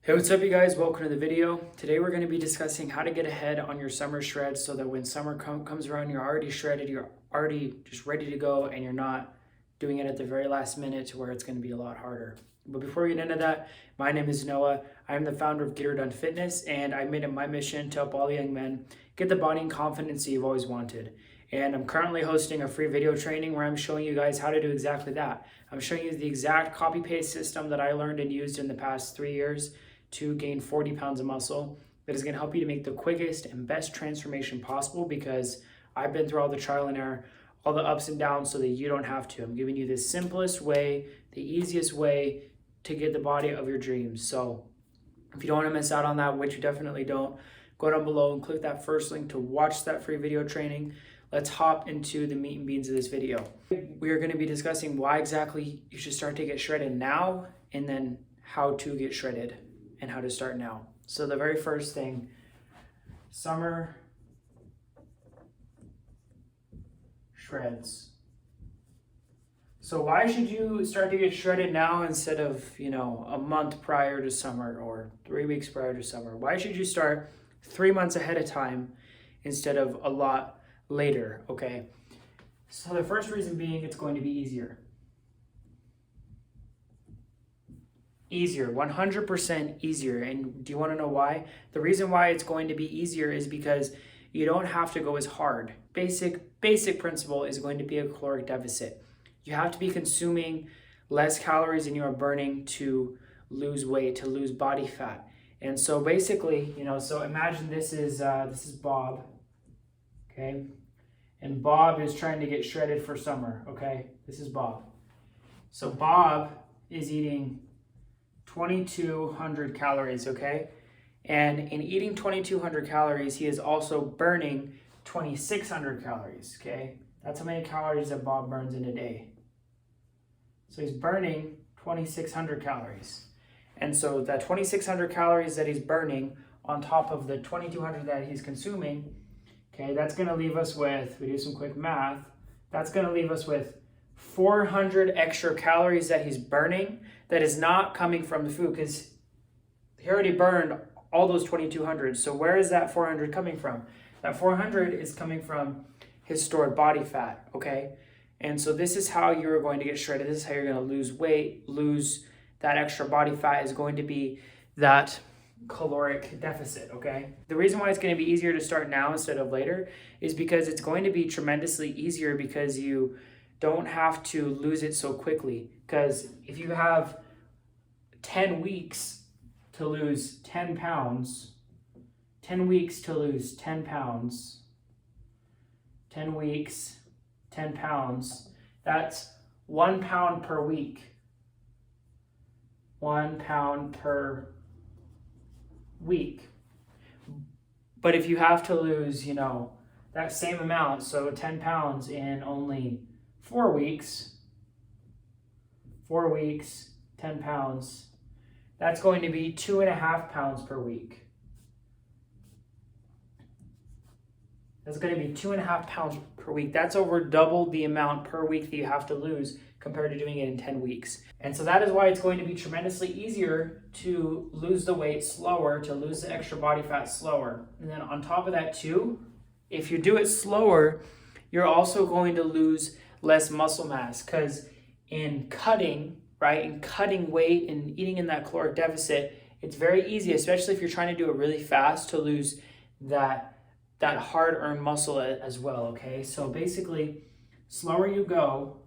Hey, what's up you guys? Welcome to the video. Today we're going to be discussing how to get ahead on your summer shreds so that when summer comes around, you're already shredded, you're already just ready to go, and you're not doing it at the very last minute to where it's going to be a lot harder. But before we get into that, my name is Noah. I'm the founder of Get Her Done Fitness, and I made it my mission to help all the young men get the body and confidence you've always wanted. And I'm currently hosting a free video training where I'm showing you guys how to do exactly that. I'm showing you the exact copy-paste system that I learned and used in the past 3 years to gain 40 pounds of muscle that is going to help you to make the quickest and best transformation possible, because I've been through all the trial and error, all the ups and downs, so that you don't have to. I'm giving you the simplest way, the easiest way to get the body of your dreams. So if you don't want to miss out on that, which you definitely don't, go down below and click that first link to watch that free video training. Let's hop into the meat and beans of this video. We are going to be discussing why exactly you should start to get shredded now, and then how to get shredded and how to start now. So the very first thing, summer shreds. So why should you start to get shredded now instead of, a month prior to summer or 3 weeks prior to summer? Why should you start 3 months ahead of time instead of a lot later, okay? So the first reason being, it's going to be easier. Easier, 100% easier. And do you want to know why? The reason why it's going to be easier is because you don't have to go as hard. Basic principle is going to be a caloric deficit. You have to be consuming less calories than you are burning to lose weight, to lose body fat. And so basically, so imagine this is Bob, okay? And Bob is trying to get shredded for summer, okay? This is Bob. So Bob is eating 2,200 calories, okay? And in eating 2,200 calories, he is also burning 2,600 calories, okay? That's how many calories that Bob burns in a day. So he's burning 2,600 calories. And so that 2,600 calories that he's burning on top of the 2,200 that he's consuming, okay, that's gonna leave us with, we do some quick math, that's gonna leave us with 400 extra calories that he's burning that is not coming from the food, because he already burned all those 2,200. So where is that 400 coming from? That 400 is coming from his stored body fat, okay? And so this is how you're going to get shredded. This is how you're going to lose weight, lose that extra body fat, is going to be that caloric deficit, okay? The reason why it's going to be easier to start now instead of later is because it's going to be tremendously easier, because you don't have to lose it so quickly. Because if you have 10 weeks to lose 10 pounds, 10 weeks to lose 10 pounds, 10 weeks, 10 pounds, that's 1 pound per week. 1 pound per week. But if you have to lose, that same amount, so 10 pounds in only 4 weeks, 10 pounds, that's going to be 2.5 pounds per week. That's going to be 2.5 pounds per week. That's over double the amount per week that you have to lose compared to doing it in 10 weeks. And so that is why it's going to be tremendously easier to lose the weight slower, to lose the extra body fat slower. And then on top of that too, if you do it slower, you're also going to lose less muscle mass, because in cutting weight and eating in that caloric deficit, it's very easy, especially if you're trying to do it really fast, to lose that hard-earned muscle as well, okay? So basically, slower you go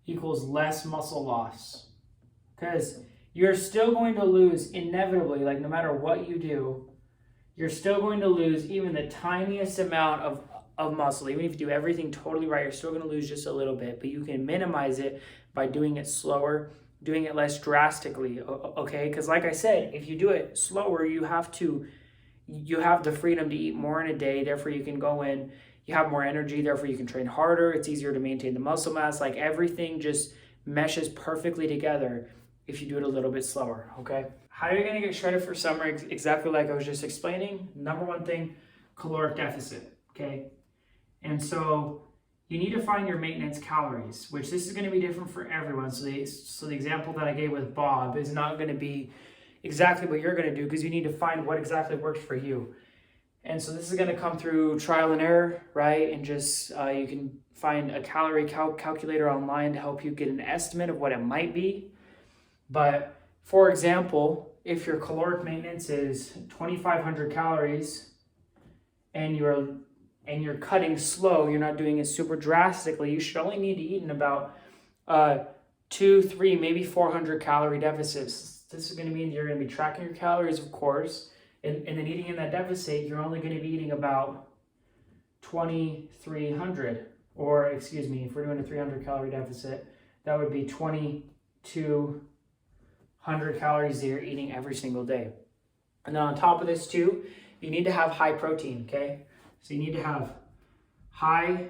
equals less muscle loss, because you're still going to lose inevitably, like no matter what you do, you're still going to lose even the tiniest amount of muscle. Even if you do everything totally right, you're still going to lose just a little bit, but you can minimize it by doing it slower, doing it less drastically, okay? Because like I said, if you do it slower, you have the freedom to eat more in a day, therefore you can go in, you have more energy, therefore you can train harder, it's easier to maintain the muscle mass, like everything just meshes perfectly together if you do it a little bit slower, okay? How are you going to get shredded for summer? Exactly like I was just explaining. Number one thing, caloric deficit, okay? And so, you need to find your maintenance calories, which this is going to be different for everyone. So the example that I gave with Bob is not going to be exactly what you're going to do, because you need to find what exactly works for you. And so this is going to come through trial and error, right? And just you can find a calorie calculator online to help you get an estimate of what it might be. But for example, if your caloric maintenance is 2,500 calories and you're cutting slow, you're not doing it super drastically, you should only need to eat in about 2, 3, maybe 400 calorie deficits. This is going to mean you're going to be tracking your calories, of course, and then eating in that deficit, you're only going to be eating about 2,300, or excuse me, if we're doing a 300 calorie deficit, that would be 2,200 calories that you're eating every single day. And then on top of this too, you need to have high protein, okay? So you need to have high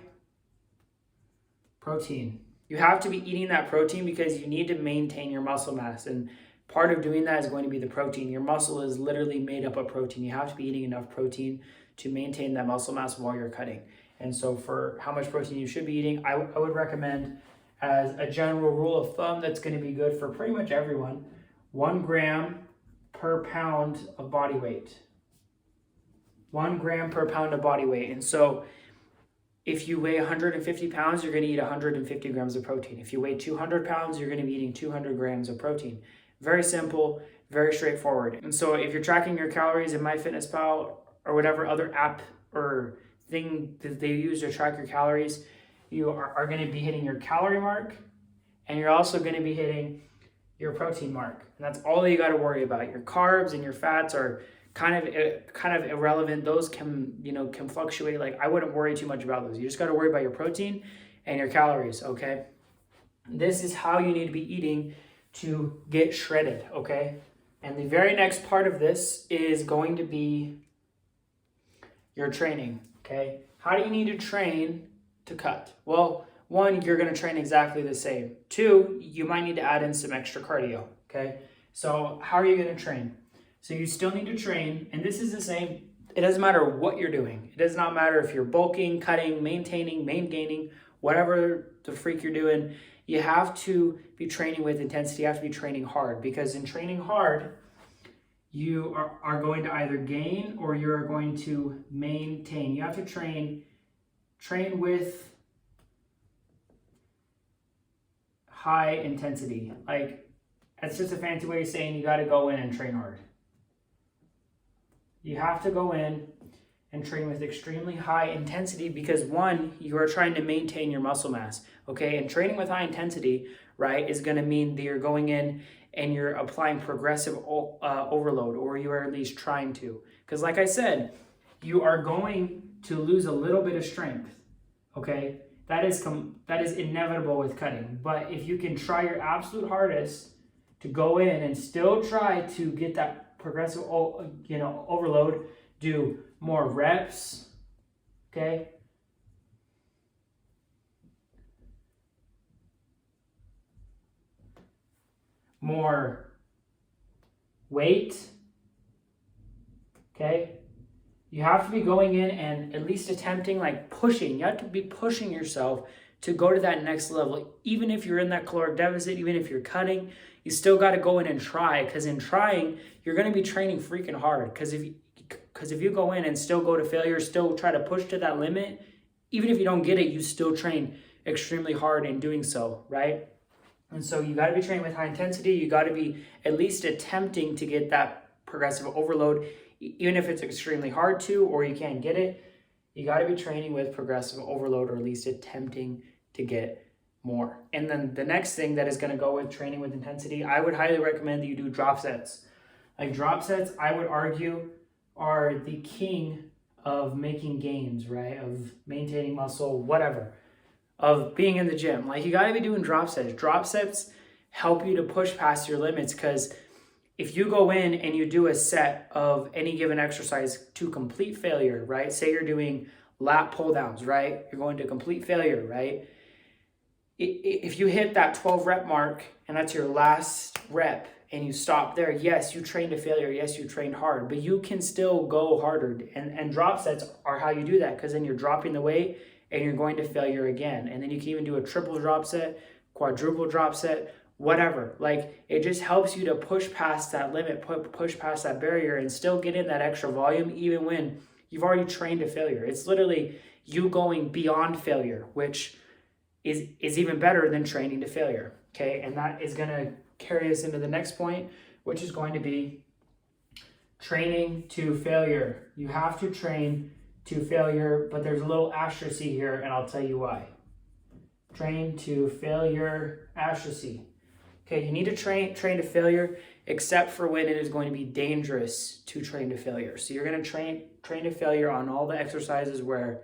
protein. You have to be eating that protein because you need to maintain your muscle mass. And part of doing that is going to be the protein. Your muscle is literally made up of protein. You have to be eating enough protein to maintain that muscle mass while you're cutting. And so for how much protein you should be eating, I would recommend, as a general rule of thumb that's going to be good for pretty much everyone, 1 gram per pound of body weight. 1 gram per pound of body weight. And so if you weigh 150 pounds, you're going to eat 150 grams of protein. If you weigh 200 pounds, you're going to be eating 200 grams of protein. Very simple, very straightforward. And so if you're tracking your calories in MyFitnessPal or whatever other app or thing that they use to track your calories, you are going to be hitting your calorie mark, and you're also going to be hitting your protein mark. And that's all you got to worry about. Your carbs and your fats are kind of irrelevant. Those can fluctuate. Like, I wouldn't worry too much about those. You just got to worry about your protein and your calories, okay? This is how you need to be eating to get shredded, okay? And the very next part of this is going to be your training, okay? How do you need to train to cut? Well, 1, you're going to train exactly the same. 2, you might need to add in some extra cardio, okay? So how are you going to train? So you still need to train, and this is the same. It doesn't matter what you're doing. It does not matter if you're bulking, cutting, maintaining, gaining, whatever the freak you're doing. You have to be training with intensity. You have to be training hard, because in training hard, you are going to either gain or you're going to maintain. You have to train with high intensity. Like, that's just a fancy way of saying you got to go in and train hard. You have to go in and train with extremely high intensity because, 1, you are trying to maintain your muscle mass, okay? And training with high intensity, right, is going to mean that you're going in and you're applying progressive overload, or you are at least trying to. Because like I said, you are going to lose a little bit of strength, okay? That is inevitable with cutting. But if you can try your absolute hardest to go in and still try to get that progressive overload, do more reps, okay? More weight, okay? You have to be going in and at least attempting, like, pushing. You have to be pushing yourself to go to that next level. Even if you're in that caloric deficit, even if you're cutting, you still got to go in and try, because in trying, you're going to be training freaking hard. Because if you go in and still go to failure, still try to push to that limit, even if you don't get it, you still train extremely hard in doing so, right? And so you got to be training with high intensity. You got to be at least attempting to get that progressive overload, even if it's extremely hard to, or you can't get it. You got to be training with progressive overload, or at least attempting to get more. And then the next thing that is going to go with training with intensity, I would highly recommend that you do drop sets. Like, drop sets, I would argue, are the king of making gains, right? Of maintaining muscle, whatever, of being in the gym. Like, you got to be doing drop sets. Drop sets help you to push past your limits, because if you go in and you do a set of any given exercise to complete failure, right? Say you're doing lat pull downs, right? You're going to complete failure, right? If you hit that 12 rep mark and that's your last rep and you stop there, yes, you trained to failure. Yes, you trained hard, but you can still go harder. And drop sets are how you do that, because then you're dropping the weight and you're going to failure again. And then you can even do a triple drop set, quadruple drop set, whatever. Like, it just helps you to push past that limit, push past that barrier, and still get in that extra volume even when you've already trained to failure. It's literally you going beyond failure, which is even better than training to failure, okay? And that is gonna carry us into the next point, which is going to be training to failure. You have to train to failure, but there's a little asterisk here, and I'll tell you why. Train to failure, asterisk. Okay, you need to train to failure, except for when it is going to be dangerous to train to failure. So you're going to train to failure on all the exercises where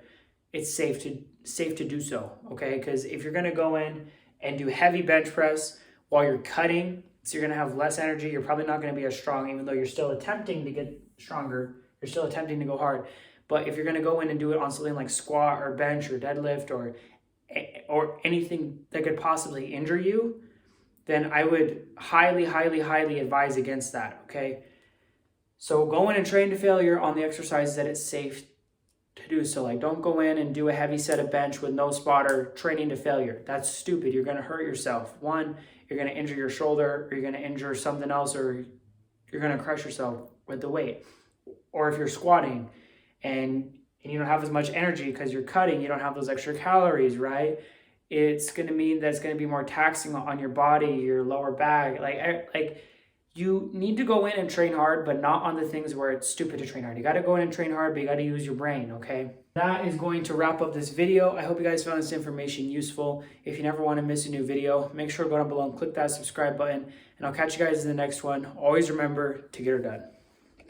it's safe to do so. Okay, because if you're going to go in and do heavy bench press while you're cutting, so you're going to have less energy. You're probably not going to be as strong, even though you're still attempting to get stronger. You're still attempting to go hard. But if you're going to go in and do it on something like squat or bench or deadlift or anything that could possibly injure you, then I would highly, highly, highly advise against that, okay? So go in and train to failure on the exercises that it's safe to do so. Like, don't go in and do a heavy set of bench with no spotter training to failure. That's stupid. You're going to hurt yourself. One, you're going to injure your shoulder, or you're going to injure something else, or you're going to crush yourself with the weight. Or if you're squatting and you don't have as much energy because you're cutting, you don't have those extra calories, right? It's going to mean that it's going to be more taxing on your body, your lower back. Like you need to go in and train hard, but not on the things where it's stupid to train hard. You got to go in and train hard, but you got to use your brain, okay? That is going to wrap up this video. I hope you guys found this information useful. If you never want to miss a new video, make sure to go down below and click that subscribe button, and I'll catch you guys in the next one. Always remember to get her done.